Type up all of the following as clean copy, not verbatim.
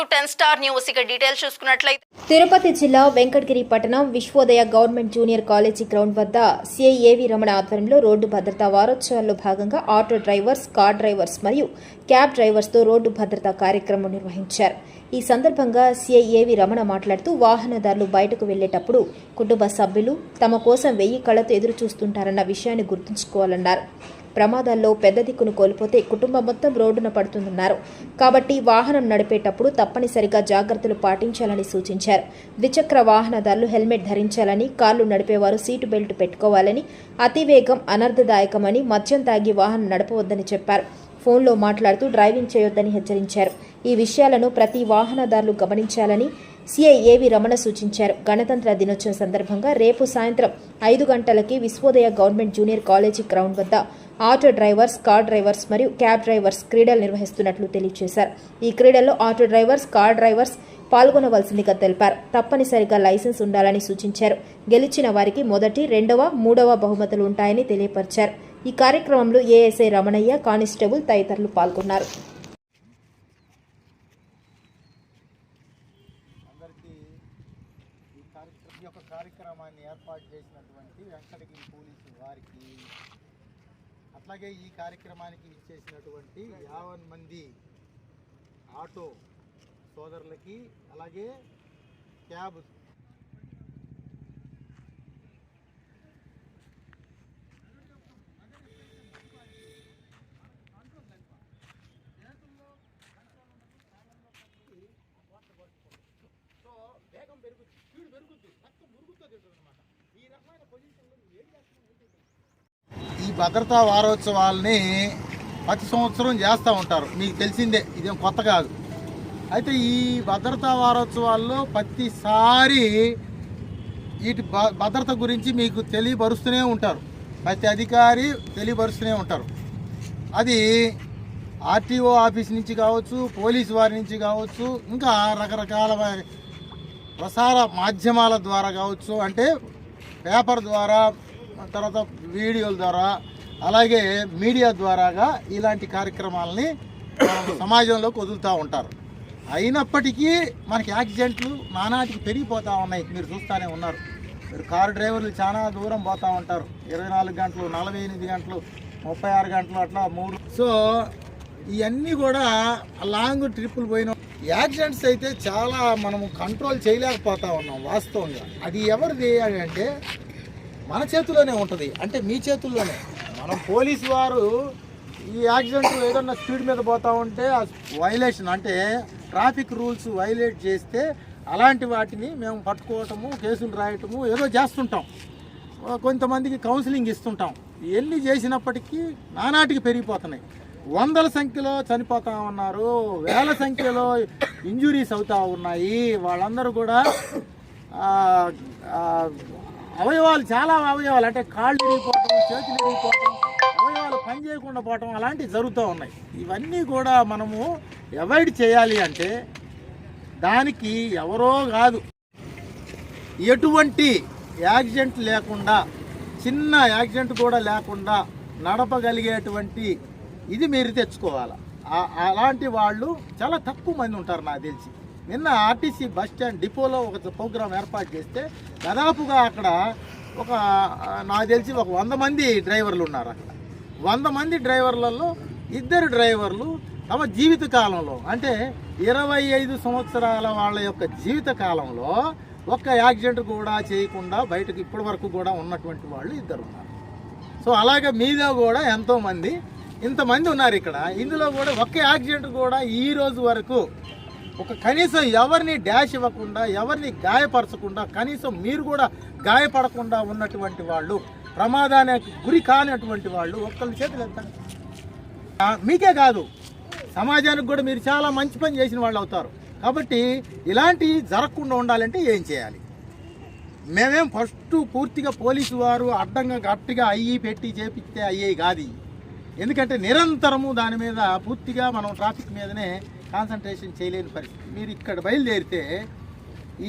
To 10 star news ఇక details చూసుకున్నట్లయితే తిరుపతి జిల్లా వెంకటగిరి పట్టణం Vishwodaya government junior college ground వద్ద సిఐ ఏవి రమణ ఆధ్వర్యంలో రోడ్డు భద్రతా వారోత్సవాల్లో భాగంగా ఆటో డ్రైవర్స్, కార్ డ్రైవర్స్ మరియు క్యాబ్ డ్రైవర్స్తో రోడ్డు భద్రతా కార్యక్రమం నిర్వహించారు. ఈ సందర్భంగా సిఐ ఏవి రమణ మాట్లాడుతూ వాహనదారులు బయటకు వెళ్లేటప్పుడు కుటుంబ సభ్యులు తమ కోసం 1000 కళ్లతో ఎదురు చూస్తుంటారన్న విషయాన్ని గుర్తుంచుకోవాలన్నారు. ప్రమాదాల్లో పెద్ద దిక్కును కోల్పోతే కుటుంబం మొత్తం రోడ్డున పడుతుందన్నారు. కాబట్టి వాహనం నడిపేటప్పుడు తప్పనిసరిగా జాగ్రత్తలు పాటించాలని సూచించారు. ద్విచక్ర వాహనదారులు హెల్మెట్ ధరించాలని, కార్లు నడిపేవారు సీటు బెల్ట్ పెట్టుకోవాలని, అతివేగం అనర్థదాయకమని, మద్యం తాగి వాహనం నడపవద్దని చెప్పారు. ఫోన్లో మాట్లాడుతూ డ్రైవింగ్ చేయొద్దని హెచ్చరించారు. ఈ విషయాలను ప్రతి వాహనదారులు గమనించాలని సిఐ ఏవి రమణ సూచించారు. గణతంత్ర దినోత్సవం సందర్భంగా రేపు సాయంత్రం 5 గంటలకి Vishwodaya government junior college ground వద్ద ఆటో డ్రైవర్స్, కార్ డ్రైవర్స్ మరియు క్యాబ్ డ్రైవర్స్ క్రీడలు నిర్వహిస్తున్నట్లు తెలియజేశారు. ఈ క్రీడల్లో ఆటో డ్రైవర్స్, కార్ డ్రైవర్స్ పాల్గొనవలసిందిగా తెలిపారు. తప్పనిసరిగా లైసెన్స్ ఉండాలని సూచించారు. గెలిచిన వారికి మొదటి, 2వ, 3వ బహుమతులు ఉంటాయని తెలియపరిచారు. ఈ కార్యక్రమంలో ఏఎస్ఐ రమణయ్య, కానిస్టేబుల్ తదితరులు పాల్గొన్నారు. ఈ యొక్క కార్యక్రమాన్ని ఏర్పాటు చేసినటువంటి వెంకటగిరి పోలీసు వారికి, అట్లాగే ఈ కార్యక్రమానికి ఇచ్చేసినటువంటి 50 మంది ఆటో సోదరులకి, అలాగే క్యాబ్ వేగం పెరుగుతుంది, స్పీడ్ పెరుగుద్ది, రక్తం మురుగుతుంది అన్నమాట. ఈ రకమైన పొజిషన్లో ఏం చేస్తున్నాం? ఈ భద్రతా వారోత్సవాల్ని ప్రతి సంవత్సరం చేస్తూ ఉంటారు, మీకు తెలిసిందే, ఇదేం కొత్త కాదు. అయితే ఈ భద్రతా వారోత్సవాల్లో ప్రతిసారి వీటి భద్రత గురించి మీకు తెలియపరుస్తూనే ఉంటారు, ప్రతి అధికారి తెలియపరుస్తూనే ఉంటారు. అది ఆర్టీఓ ఆఫీస్ నుంచి కావచ్చు, పోలీసు వారి నుంచి కావచ్చు, ఇంకా రకరకాల ప్రసార మాధ్యమాల ద్వారా కావచ్చు, అంటే పేపర్ ద్వారా, తర్వాత వీడియోల ద్వారా, అలాగే మీడియా ద్వారాగా ఇలాంటి కార్యక్రమాలని సమాజంలోకి వదులుతూ ఉంటారు. అయినప్పటికీ మనకి యాక్సిడెంట్లు నానాటికి పెరిగిపోతూ ఉన్నాయి, మీరు చూస్తూనే ఉన్నారు. మీరు కారు డ్రైవర్లు చాలా దూరం పోతూ ఉంటారు, 24 గంటలు, 48 గంటలు, 36 గంటలు, అట్లా 3. సో ఇవన్నీ కూడా లాంగ్ ట్రిప్పులు పోయిన యాక్సిడెంట్స్ అయితే చాలా మనము కంట్రోల్ చేయలేకపోతా ఉన్నాం వాస్తవంగా. అది ఎవరిది అంటే మన చేతుల్లోనే ఉంటుంది, అంటే మీ చేతుల్లోనే. మనం పోలీసు వారు ఈ యాక్సిడెంట్ ఏదన్నా స్పీడ్ మీద పోతూ ఉంటే వైలేషన్, అంటే ట్రాఫిక్ రూల్స్ వైలేట్ చేస్తే అలాంటి వాటిని మేము పట్టుకోవటము, కేసులు రాయటము ఏదో చేస్తుంటాం, కొంతమందికి కౌన్సిలింగ్ ఇస్తుంటాం. ఎన్ని చేసినప్పటికీ నానాటికి పెరిగిపోతున్నాయి. 100ల సంఖ్యలో చనిపోతూ ఉన్నారు, 1000 సంఖ్యలో ఇంజురీస్ అవుతూ ఉన్నాయి. వాళ్ళందరూ కూడా అవయవాలు, చాలా అవయవాలు, అంటే కాళ్ళు విరిగిపోవటం, చేతులు విరిగిపోవటం, అవయవాలు పని చేయకుండా పోవటం, అలాంటివి జరుగుతూ ఉన్నాయి. ఇవన్నీ కూడా మనము అవాయిడ్ చేయాలి అంటే దానికి ఎవరో కాదు, ఎటువంటి యాక్సిడెంట్ లేకుండా, చిన్న యాక్సిడెంట్ కూడా లేకుండా నడపగలిగేటువంటి ఇది మీరు తెచ్చుకోవాలి. అలాంటి వాళ్ళు చాలా తక్కువ మంది ఉంటారు నాకు తెలిసి. నిన్న ఆర్టీసీ బస్ స్టాండ్ డిపోలో ఒక ప్రోగ్రాం ఏర్పాటు చేస్తే దాదాపుగా అక్కడ నాకు తెలిసి ఒక 100 మంది డ్రైవర్లు ఉన్నారు. అక్కడ 100 మంది డ్రైవర్లలో 2 డ్రైవర్లు తమ జీవిత కాలంలో, అంటే 25 సంవత్సరాల వాళ్ళ యొక్క జీవిత కాలంలో ఒక్క యాక్సిడెంట్ కూడా చేయకుండా బయటకు ఇప్పటి వరకు కూడా ఉన్నటువంటి వాళ్ళు 2 ఉన్నారు. సో అలాగే మీద కూడా ఎంతోమంది, ఇంతమంది ఉన్నారు ఇక్కడ. ఇందులో కూడా ఒక్క యాక్సిడెంట్ కూడా ఈ రోజు వరకు కనీసం ఎవరిని డాష్ ఇవ్వకుండా, ఎవరిని గాయపరచకుండా, కనీసం మీరు కూడా గాయపడకుండా ఉన్నటువంటి వాళ్ళు, ప్రమాదానికి గురి కానటువంటి వాళ్ళు ఒక్కరి చేతులు ఎత్తండి. మీకే కాదు, సమాజానికి కూడా మీరు చాలా మంచి పని చేసిన వాళ్ళు అవుతారు. కాబట్టి ఇలాంటివి జరగకుండా ఉండాలంటే ఏం చేయాలి? మేమేం ఫస్ట్ పూర్తిగా పోలీసు వారు అడ్డంగా గట్టిగా అయ్యి పెట్టి చేపిస్తే అయ్యేవి కాదు. ఎందుకంటే నిరంతరము దాని మీద పూర్తిగా మనం ట్రాఫిక్ మీదనే కాన్సన్ట్రేషన్ చేయలేని పరిస్థితి. మీరు ఇక్కడ బయలుదేరితే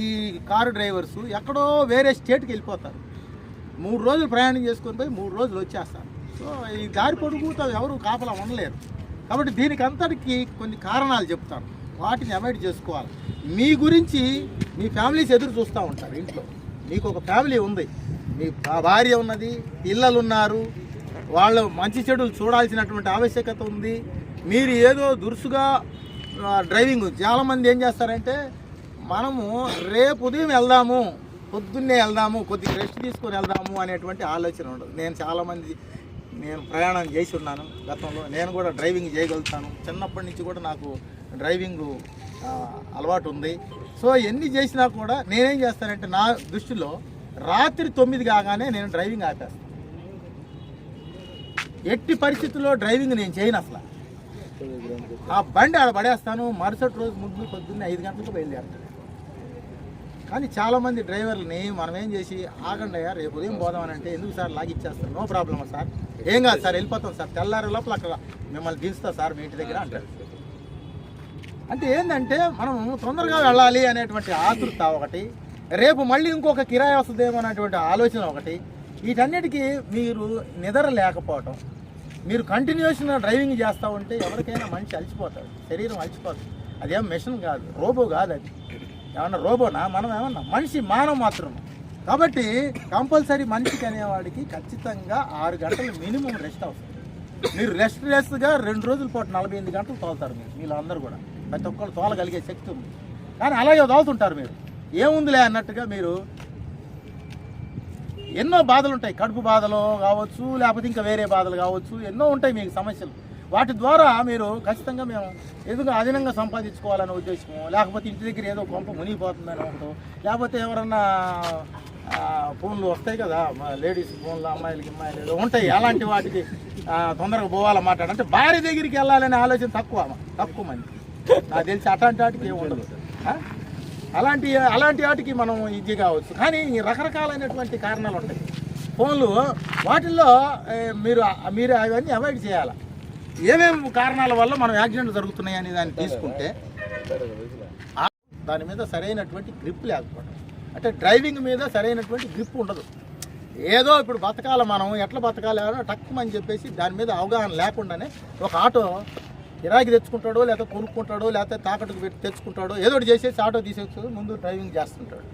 ఈ కారు డ్రైవర్సు ఎక్కడో వేరే స్టేట్కి వెళ్ళిపోతారు, 3 రోజులు ప్రయాణం చేసుకొని పోయి 3 రోజులు వచ్చేస్తారు. సో ఈ దారి పొడుగుతో ఎవరు కాపలా ఉండలేరు. కాబట్టి దీనికి అంతటికి కొన్ని కారణాలు చెప్తాను. వాటిని అవాయిడ్ చేసుకోవాలి. మీ గురించి మీ ఫ్యామిలీస్ ఎదురు చూస్తూ ఉంటారు. ఇంట్లో మీకు ఒక ఫ్యామిలీ ఉంది, మీ భార్య ఉన్నది, పిల్లలు ఉన్నారు, వాళ్ళు మంచి చెడులు చూడాల్సినటువంటి ఆవశ్యకత ఉంది. మీరు ఏదో దురుసుగా డ్రైవింగ్, చాలామంది ఏం చేస్తారంటే మనము రేపు ఉదయం వెళ్దాము, పొద్దున్నే వెళ్దాము, కొద్దిగా రెస్ట్ తీసుకొని వెళ్దాము అనేటువంటి ఆలోచన ఉండదు. నేను ప్రయాణం చేసి ఉన్నాను గతంలో, నేను కూడా డ్రైవింగ్ చేయగలుగుతాను. చిన్నప్పటి నుంచి కూడా నాకు డ్రైవింగ్ అలవాటు ఉంది. సో ఎన్ని చేసినా కూడా నేనేం చేస్తానంటే నా దృష్టిలో రాత్రి 9 కాగానే నేను డ్రైవింగ్ ఆపేస్తాను. ఎట్టి పరిస్థితుల్లో డ్రైవింగ్ నేను చేయను అసలు. ఆ బండి ఆడ పడేస్తాను, మరుసటి రోజు ముందు పొద్దున్నే 5 గంటలకు బయలుదేరుతాను. కానీ చాలామంది డ్రైవర్లని మనం ఏం చేసి, ఆగండి అయ్యా రేపు ఉదయం పోదామని అంటే, ఎందుకు సార్ లాగిచ్చేస్తారు, నో ప్రాబ్లమా సార్, ఏం కాదు సార్ వెళ్ళిపోతాం సార్, తెల్లారి లోపల అక్కడ మిమ్మల్ని దించుతా సార్ మీ ఇంటి దగ్గర అంటారు. అంటే ఏంటంటే మనం తొందరగా వెళ్ళాలి అనేటువంటి ఆతృత ఒకటి, రేపు మళ్ళీ ఇంకొక కిరాయి వస్తుందేమో అనేటువంటి ఆలోచన ఒకటి, వీటన్నిటికీ మీరు నిద్ర లేకపోవటం, మీరు కంటిన్యూస్గా డ్రైవింగ్ చేస్తూ ఉంటే ఎవరికైనా మనిషి అలసిపోతాడు, శరీరం అలసిపోతుంది. అదేం మెషిన్ కాదు, రోబో కాదు, అది ఏమన్నా రోబోనా, మనం ఏమన్నా మనిషి, మానవ మాత్రం. కాబట్టి కంపల్సరీ మనిషికి అనేవాడికి ఖచ్చితంగా 6 గంటలు మినిమం రెస్ట్ అవసరం. మీరు రెస్ట్గా 2 రోజుల పాటు 48 గంటలు తోలుతారు. మీరు అందరూ కూడా ప్రతి ఒక్కళ్ళు తోలగలిగే శక్తి ఉంది. కానీ అలాగే తోలుతుంటారు. మీరు ఏముందిలే అన్నట్టుగా మీరు ఎన్నో బాధలు ఉంటాయి, కడుపు బాధలు కావచ్చు, లేకపోతే ఇంకా వేరే బాధలు కావచ్చు, ఎన్నో ఉంటాయి మీకు సమస్యలు. వాటి ద్వారా మీరు ఖచ్చితంగా మేము ఎందుకు అదనంగా సంపాదించుకోవాలనే ఉద్దేశము, లేకపోతే ఇంటి దగ్గర ఏదో కొంప మునిగిపోతుందని ఒకటి, లేకపోతే ఎవరన్నా ఫోన్లు వస్తాయి కదా లేడీస్ ఫోన్లు, అమ్మాయిలకి ఏదో ఉంటాయి, అలాంటి వాటికి తొందరగా పోవాలన్నమాట. అంటే భార్య దగ్గరికి వెళ్ళాలనే ఆలోచన తక్కువ మంది నాకు తెలిసి. అట్లాంటి వాటికి ఏమి ఉండదు. అలాంటి వాటికి మనం ఇది కావచ్చు. కానీ రకరకాలైనటువంటి కారణాలు ఉంటాయి ఫోన్లు, వాటిల్లో మీరు అవన్నీ అవాయిడ్ చేయాలి. ఏమేమి కారణాల వల్ల మనం యాక్సిడెంట్లు జరుగుతున్నాయి అని దాన్ని తీసుకుంటే, దాని మీద సరైనటువంటి గ్రిప్ లేకపోవడం, అంటే డ్రైవింగ్ మీద సరైనటువంటి గ్రిప్ ఉండదు. ఏదో ఇప్పుడు బతకాలి, మనం ఎట్లా బతకాలి టక్కుమని చెప్పేసి దాని మీద అవగాహన లేకుండానే ఒక ఆటో కిరాయికి తెచ్చుకుంటాడో, లేకపోతే కొనుక్కుంటాడో, లేకపోతే తాకట్టుకు పెట్టి తెచ్చుకుంటాడో, ఏదో ఒకటి చేసేసి ఆటో తీసేసి ముందు డ్రైవింగ్ చేస్తుంటాడు.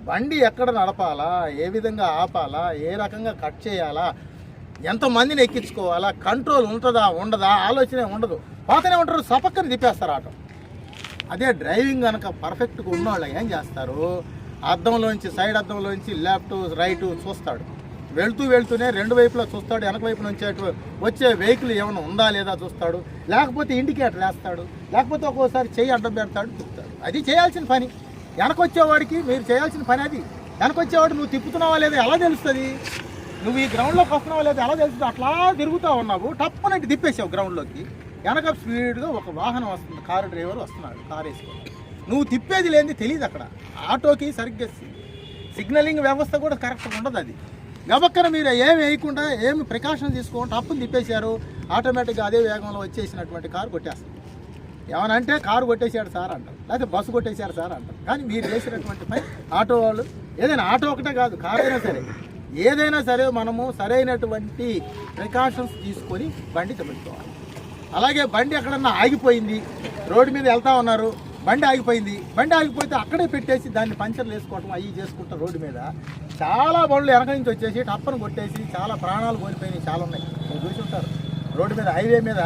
బండి ఎక్కడ నడపాలా, ఏ విధంగా ఆపాలా, ఏ రకంగా కట్ చేయాలా, ఎంతమందిని ఎక్కించుకోవాలా, కంట్రోల్ ఉంటుందా ఉండదా ఆలోచనే ఉండదు. పోతూనే ఉంటారు, సపక్కని తిప్పేస్తారు ఆటో. అదే డ్రైవింగ్ కనుక పర్ఫెక్ట్గా ఉన్నవాళ్ళు ఏం చేస్తారు, అద్దంలోంచి, సైడ్ అద్దంలోంచి లెఫ్ట్ రైట్ చూస్తాడు, వెళ్తూనే 2 వైపులా చూస్తాడు, వెనక వైపు నుంచి వచ్చే వెహికల్ ఏమైనా ఉందా లేదా చూస్తాడు, లేకపోతే ఇండికేటర్ వేస్తాడు, లేకపోతే ఒక్కోసారి చెయ్యి అడ్డం పెడతాడు, తిప్పుతాడు. అది చేయాల్సిన పని. వెనకొచ్చేవాడికి మీరు చేయాల్సిన పని అది. వెనకొచ్చేవాడు నువ్వు తిప్పుతున్నావా లేదా ఎలా తెలుస్తుంది, నువ్వు ఈ గ్రౌండ్లోకి వస్తున్నావా లేదా ఎలా తెలుస్తుంది. అట్లా తిరుగుతూ ఉన్నావు, టప్పనంటే తిప్పేసావు గ్రౌండ్లోకి, వెనక స్పీడ్గా ఒక వాహనం వస్తుంది, కారు డ్రైవర్ వస్తున్నాడు, కారు వేసుకొని, నువ్వు తిప్పేది లేనిది తెలియదు. అక్కడ ఆటోకి సరిగ్గా సిగ్నలింగ్ వ్యవస్థ కూడా కరెక్ట్గా ఉండదు. అది గబక్కన మీరు ఏమి వేయకుండా, ఏమి ప్రికాషన్ తీసుకోకుండా టప్పుని తిప్పేశారు, ఆటోమేటిక్గా అదే వేగంలో వచ్చేసినటువంటి కారు కొట్టేస్తారు. ఏమనంటే కారు కొట్టేశాడు సార్ అంటారు, లేకపోతే బస్సు కొట్టేశాడు సార్ అంటారు. కానీ మీరు చేసినటువంటి పని, ఆటో వాళ్ళు ఏదైనా, ఆటో ఒకటే కాదు, కారు అయినా సరే, ఏదైనా సరే మనము సరైనటువంటి ప్రికాషన్స్ తీసుకొని బండి తెచ్చుకోవాలి. అలాగే బండి ఎక్కడన్నా ఆగిపోయింది, రోడ్డు మీద వెళ్తా ఉన్నారు, బండి ఆగిపోతే అక్కడే పెట్టేసి దాన్ని పంచర్లు వేసుకోవటం అవి చేసుకుంటారు. రోడ్డు మీద చాలా బండ్లు వెనక నుంచి వచ్చేసి టప్పను కొట్టేసి చాలా ప్రాణాలు కోల్పోయినాయి, చాలా ఉన్నాయి, మీరు చూసుంటారు. రోడ్డు మీద, హైవే మీద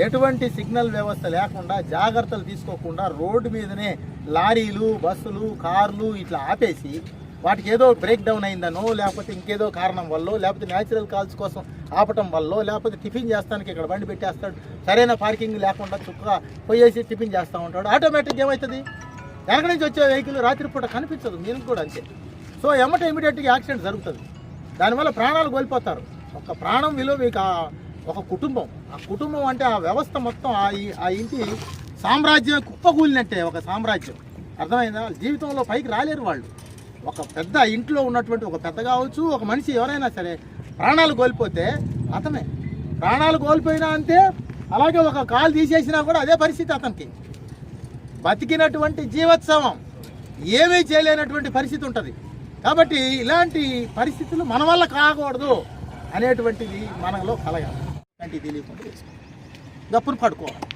ఎటువంటి సిగ్నల్ వ్యవస్థ లేకుండా, జాగ్రత్తలు తీసుకోకుండా రోడ్డు మీదనే లారీలు, బస్సులు, కార్లు ఇట్లా ఆపేసి, వాటికి ఏదో బ్రేక్ డౌన్ అయిందనో, లేకపోతే ఇంకేదో కారణం వల్ల, లేకపోతే న్యాచురల్ కాల్స్ కోసం ఆపటం వల్ల, లేకపోతే టిఫిన్ చేస్తానికి ఇక్కడ బండి పెట్టేస్తాడు, సరైన పార్కింగ్ లేకుండా చుక్కగా పోయేసి టిఫిన్ చేస్తూ ఉంటాడు. ఆటోమేటిక్గా ఏమవుతుంది, వెనక నుంచి వచ్చే వెహికల్ రాత్రిపూట కనిపించదు, మీరు కూడా అంతే. సో ఇమీడియట్గా యాక్సిడెంట్ జరుగుతుంది, దానివల్ల ప్రాణాలు కోల్పోతారు. ఒక ప్రాణం విలువ మీకు ఒక కుటుంబం, ఆ కుటుంబం అంటే ఆ వ్యవస్థ మొత్తం, ఆ ఇంటి సామ్రాజ్యం కుప్పకూలినట్టే. ఒక సామ్రాజ్యం, అర్థమైందా? జీవితంలో పైకి రాలేరు వాళ్ళు. ఒక పెద్ద ఇంట్లో ఉన్నటువంటి ఒక పెద్ద కావచ్చు, ఒక మనిషి ఎవరైనా సరే ప్రాణాలు కోల్పోతే అతనే, ప్రాణాలు కోల్పోయినా అంతే. అలాగే ఒక కాలు తీసేసినా కూడా అదే పరిస్థితి అతనికి. బతికినటువంటి జీవోత్సవం, ఏమీ చేయలేనటువంటి పరిస్థితి ఉంటుంది. కాబట్టి ఇలాంటి పరిస్థితులు మన వల్ల కాకూడదు అనేటువంటిది మనలో కలగాలి. ఇలాంటివి తెలియకుండా గప్పును పడుకోవాలి.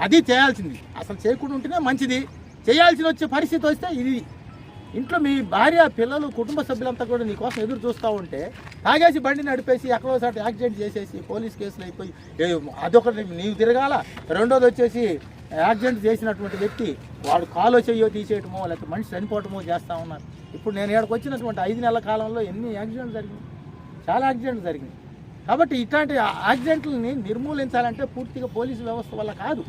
అది చేయాల్సింది. అసలు చేయకుండా ఉంటేనే మంచిది. చేయాల్సిన వచ్చే పరిస్థితి వస్తే ఇది ఇంట్లో మీ భార్య, పిల్లలు, కుటుంబ సభ్యులంతా కూడా నీకోసం ఎదురు చూస్తూ ఉంటే తాగేసి బండి నడిపేసి ఎక్కడోసారి యాక్సిడెంట్ చేసేసి పోలీస్ కేసులు అయిపోయి అదొకటి నీవు తిరగాల. రెండోది వచ్చేసి యాక్సిడెంట్ చేసినటువంటి వ్యక్తి వాడు కాలో చెయ్యో తీసేయటమో లేకపోతే మనిషి చనిపోవటమో చేస్తూ ఉన్నారు. ఇప్పుడు నేను ఇక్కడికి వచ్చినటువంటి 5 నెలల కాలంలో ఎన్ని యాక్సిడెంట్లు జరిగినాయి, చాలా యాక్సిడెంట్లు జరిగినాయి. కాబట్టి ఇట్లాంటి యాక్సిడెంట్లని నిర్మూలించాలంటే పూర్తిగా పోలీసు వ్యవస్థ వల్ల కాదు,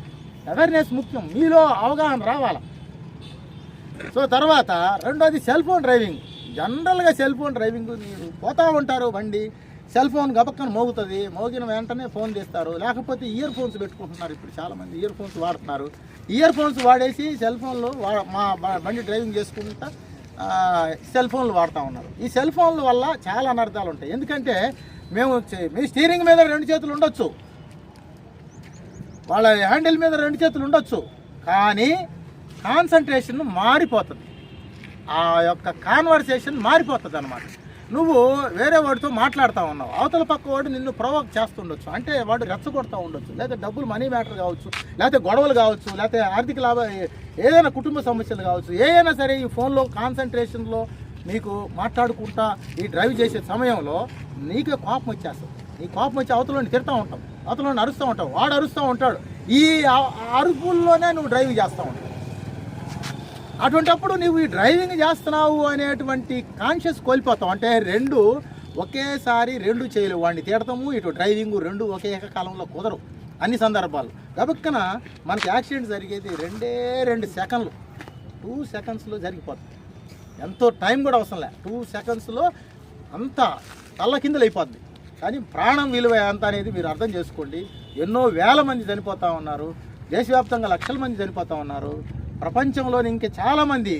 అవేర్నెస్ ముఖ్యం, మీలో అవగాహన రావాలి. సో తర్వాత రెండోది సెల్ ఫోన్ డ్రైవింగ్. జనరల్గా సెల్ ఫోన్ డ్రైవింగ్ మీరు పోతూ ఉంటారు బండి, సెల్ ఫోన్ గబక్కన మోగుతుంది, మోగిన వెంటనే ఫోన్ తీస్తారు, లేకపోతే ఇయర్ ఫోన్స్ పెట్టుకుంటున్నారు. ఇప్పుడు చాలామంది ఇయర్ ఫోన్స్ వాడుతున్నారు. ఇయర్ ఫోన్స్ వాడేసి సెల్ ఫోన్లో మా బండి డ్రైవింగ్ చేసుకుంటా సెల్ ఫోన్లు వాడుతూ ఉన్నారు. ఈ సెల్ ఫోన్ల వల్ల చాలా అనర్థాలు ఉంటాయి. ఎందుకంటే మీ స్టీరింగ్ మీద 2 చేతులు ఉండొచ్చు, వాళ్ళ హ్యాండిల్ మీద 2 చేతులు ఉండొచ్చు, కానీ కాన్సన్ట్రేషన్ మారిపోతుంది, ఆ యొక్క కాన్వర్సేషన్ మారిపోతుంది అన్నమాట. నువ్వు వేరే వాడితో మాట్లాడుతూ ఉన్నావు, అవతల పక్క వాడు నిన్ను ప్రొవోక్ చేస్తుండొచ్చు, అంటే వాడు రెచ్చగొడతా ఉండొచ్చు, లేదా డబ్బులు మనీ మ్యాటర్ కావచ్చు, లేకపోతే గొడవలు కావచ్చు, లేకపోతే ఆర్థిక ఏదైనా కుటుంబ సమస్యలు కావచ్చు, ఏదైనా సరే ఈ ఫోన్లో కాన్సన్ట్రేషన్లో మీకు మాట్లాడుకుంటా ఈ డ్రైవ్ చేసే సమయంలో నీకే కోపం వచ్చేస్తుంది. నీ కోపం వచ్చి అవతలని తిడతా ఉంటావు, అవతలని అరుస్తూ ఉంటావు, వాడు అరుస్తూ ఉంటాడు, ఈ అరుపుల్లోనే నువ్వు డ్రైవింగ్ చేస్తూ ఉంటావు. అటువంటప్పుడు నువ్వు ఈ డ్రైవింగ్ చేస్తున్నావు అనేటువంటి కాన్షియస్ కోల్పోతావు. అంటే 2 ఒకేసారి 2 చేయలేవు, వాడిని తిడతాము ఇటు డ్రైవింగ్ 2 ఒకే ఏకకాలంలో కుదరవు అన్ని సందర్భాలు. గబక్కన మనకి యాక్సిడెంట్ జరిగేది 2 సెకండ్లు, 2 సెకండ్స్లో జరిగిపోతుంది. ఎంతో టైం కూడా అవసరం లే, 2 సెకండ్స్లో అంతా తల్ల కిందలు అయిపోద్ది. కానీ ప్రాణం విలువ ఎంత అనేది మీరు అర్థం చేసుకోండి. ఎన్నో వేల మంది చనిపోతూ ఉన్నారు, దేశవ్యాప్తంగా లక్షల మంది చనిపోతూ ఉన్నారు, ప్రపంచంలోని ఇంకా చాలామంది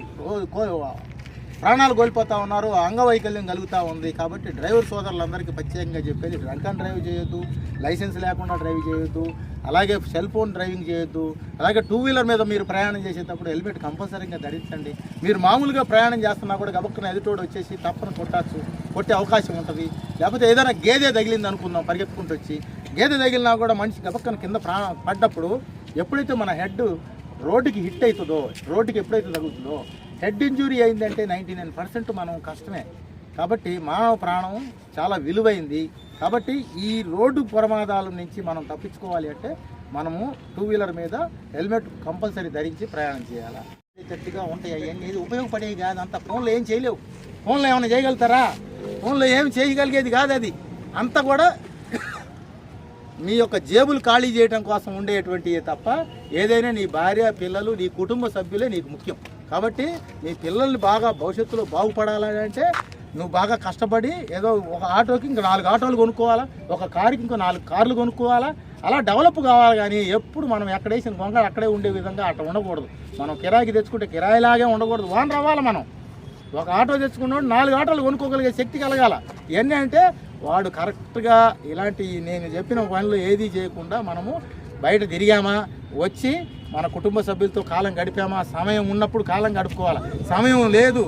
ప్రాణాలు కోల్పోతూ ఉన్నారు, అంగవైకల్యం కలుగుతూ ఉంది. కాబట్టి డ్రైవర్ సోదరులందరికీ ప్రత్యేకంగా చెప్పేది డ్రంక్ అండ్ డ్రైవ్ చేయొద్దు, లైసెన్స్ లేకుండా డ్రైవ్ చేయొద్దు, అలాగే సెల్ ఫోన్ డ్రైవింగ్ చేయొద్దు, అలాగే 2 వీలర్ మీద మీరు ప్రయాణం చేసేటప్పుడు హెల్మెట్ కంపల్సరీగా ధరించండి. మీరు మామూలుగా ప్రయాణం చేస్తున్నా కూడా గబక్కన ఎదుటోడు వచ్చేసి తప్పన కొట్టే అవకాశం ఉంటుంది. లేకపోతే ఏదైనా గేదె తగిలింది అనుకుందాం, పరిగెత్తుకుంటూ వచ్చి గేదె తగిలినా కూడా మనిషి గబక్కన కింద పడ్డప్పుడు ఎప్పుడైతే మన హెడ్ రోడ్డుకి హిట్ అవుతుందో, రోడ్డుకి ఎప్పుడైతే తగులుతుందో హెడ్ ఇంజురీ అయిందంటే 99% మనం కష్టమే. కాబట్టి మానవ ప్రాణం చాలా విలువైంది. కాబట్టి ఈ రోడ్డు ప్రమాదాల నుంచి మనం తప్పించుకోవాలి అంటే మనము 2 వీలర్ మీద హెల్మెట్ కంపల్సరీ ధరించి ప్రయాణం చేయాలి. గట్టిగా ఉంటాయి అవన్నీ, ఇది ఉపయోగపడేవి కాదు. అంత ఫోన్లో ఏం చేయలేవు, ఫోన్లో ఏమైనా చేయగలుగుతారా? ఫోన్లో ఏమి చేయగలిగేది కాదు. అది అంతా కూడా మీ యొక్క జేబులు ఖాళీ చేయడం కోసం ఉండేటువంటివి తప్ప ఏదైనా నీ భార్య, పిల్లలు, నీ కుటుంబ సభ్యులే నీకు ముఖ్యం. కాబట్టి నీ పిల్లల్ని బాగా భవిష్యత్తులో బాగుపడాలంటే నువ్వు బాగా కష్టపడి ఏదో ఒక ఆటోకి ఇంకా 4 ఆటోలు కొనుక్కోవాలా, ఒక కారుకి ఇంకో 4 కార్లు కొనుక్కోవాలా, అలా డెవలప్ కావాలి. కానీ ఎప్పుడు మనం ఎక్కడేసిన గొంగ అక్కడే ఉండే విధంగా అట్లా ఉండకూడదు. మనం కిరాయికి తెచ్చుకుంటే కిరాయిలాగే ఉండకూడదు, వాన్ రావాలి. మనం ఒక ఆటో తెచ్చుకున్నాడు 4 ఆటోలు కొనుక్కోగలిగే శక్తి కలగాల. ఇవన్నీ అంటే వాడు కరెక్ట్గా ఇలాంటి నేను చెప్పిన పనులు ఏది చేయకుండా మనము బయట తిరిగామా, వచ్చి మన కుటుంబ సభ్యులతో కాలం గడిపామా, సమయం ఉన్నప్పుడు కాలం గడుపుకోవాలి. సమయం లేదు,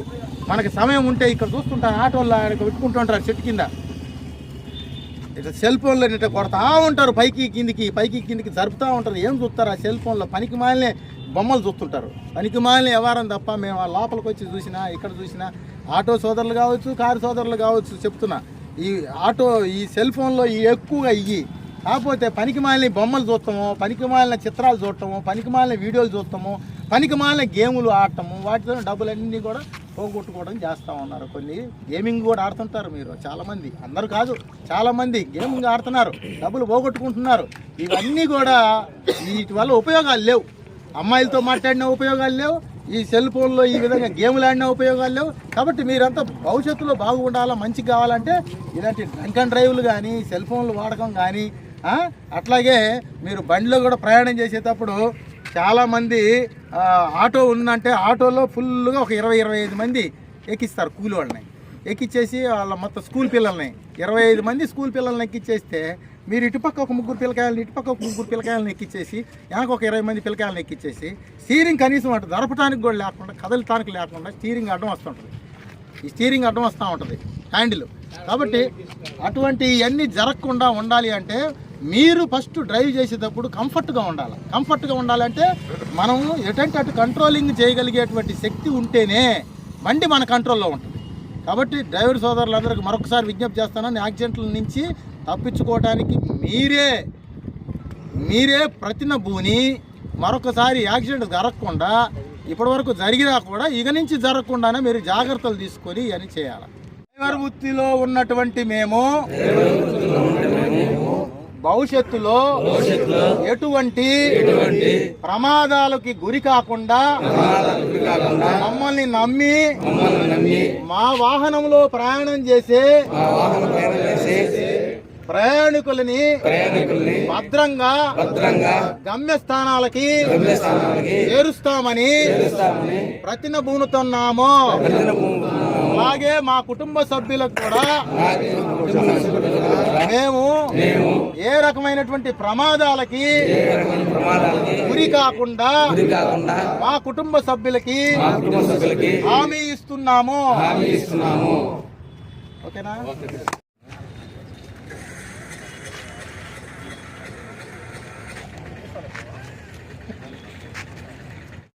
మనకి సమయం ఉంటే ఇక్కడ చూస్తుంటారు ఆటోల్లో పెట్టుకుంటూ ఉంటారు చెట్టు కింద, ఇట్లా సెల్ ఫోన్లో ఇట్లా కొడతా ఉంటారు, పైకి కిందికి జరుపుతూ ఉంటారు. ఏం చూస్తారు ఆ సెల్ ఫోన్లో? పనికి మాలినే బొమ్మలు చూస్తుంటారు, పనికి మాలిన వ్యవహారం తప్ప. మేము ఆ లోపలికి వచ్చి చూసినా, ఇక్కడ చూసినా ఆటో సోదరులు కావచ్చు, కారు సోదరులు కావచ్చు, చెప్తున్నా ఈ సెల్ ఫోన్లో ఎక్కువగా కాకపోతే పనికి మాలిన బొమ్మలు చూస్తాము, పనికి మాలిన చిత్రాలు చూడటము, పనికి మాలిన వీడియోలు చూస్తాము, పనికి మాలిన గేములు ఆడటము, వాటితో డబ్బులన్నీ కూడా పోగొట్టుకోవడం చేస్తూ ఉన్నారు. కొన్ని గేమింగ్ కూడా ఆడుతుంటారు మీరు, చాలామంది, అందరూ కాదు, చాలామంది గేమింగ్ ఆడుతున్నారు, డబ్బులు పోగొట్టుకుంటున్నారు. ఇవన్నీ కూడా వీటి వల్ల ఉపయోగాలు లేవు. అమ్మాయిలతో మాట్లాడిన ఉపయోగాలు లేవు, ఈ సెల్ ఫోన్లో ఈ విధంగా గేములు ఆడిన ఉపయోగాలు లేవు. కాబట్టి మీరంతా భవిష్యత్తులో బాగుండాలా, మంచిగా కావాలంటే ఇలాంటి డ్రంక్ అండ్ డ్రైవ్లు కానీ, సెల్ ఫోన్లు వాడకం కానీ, అట్లాగే మీరు బండిలో కూడా ప్రయాణం చేసేటప్పుడు చాలామంది ఆటో ఉందంటే ఆటోలో ఫుల్గా ఒక 20-25 మంది ఎక్కిస్తారు కూలి వాళ్ళని. ఎక్కిచ్చేసి వాళ్ళ మొత్తం స్కూల్ పిల్లల్ని 25 మంది స్కూల్ పిల్లల్ని ఎక్కిచ్చేస్తే మీరు ఇటుపక్క ఒక 3 పిల్లకాయలని, ఇటుపక్క ఒక 3 పిల్లకాయలను ఎక్కిచ్చేసి వెనక ఒక 20 మంది పిల్లకాయలను ఎక్కిచ్చేసి స్టీరింగ్ కనీసం అటు జరపడానికి కూడా లేకుండా, కదలటానికి లేకుండా స్టీరింగ్ అడ్డం వస్తుంటుంది. ఈ స్టీరింగ్ అడ్డం వస్తూ ఉంటుంది హ్యాండిల్. కాబట్టి అటువంటి ఇవన్నీ జరగకుండా ఉండాలి అంటే మీరు ఫస్ట్ డ్రైవ్ చేసేటప్పుడు కంఫర్ట్గా ఉండాలి. కంఫర్ట్గా ఉండాలంటే మనం ఎటంటే అటు కంట్రోలింగ్ చేయగలిగేటువంటి శక్తి ఉంటేనే బండి మన కంట్రోల్లో ఉంటుంది. కాబట్టి డ్రైవర్ సోదరులందరికీ మరొకసారి విజ్ఞప్తి చేస్తానని, యాక్సిడెంట్ల నుంచి తప్పించుకోవడానికి మీరే ప్రతినబూని మరొకసారి యాక్సిడెంట్ జరగకుండా, ఇప్పటివరకు జరిగినా కూడా ఇక నుంచి జరగకుండానే మీరు జాగ్రత్తలు తీసుకొని అని చేయాలి. డ్రైవర్ వృత్తిలో ఉన్నటువంటి మేము భవిష్యత్తులో ఎటువంటి ప్రమాదాలకి గురి కాకుండా మమ్మల్ని నమ్మి మా వాహనంలో ప్రయాణం చేసే ప్రయాణికులని భద్రంగా గమ్యస్థానాలకి చేరుస్తామని ప్రతినబూనుతున్నాము. అలాగే మా కుటుంబ సభ్యులకు కూడా మేము ఏ రకమైనటువంటి ప్రమాదాలకి గురి కాకుండా మా కుటుంబ సభ్యులకి హామీ ఇస్తున్నాము. ఓకేనా?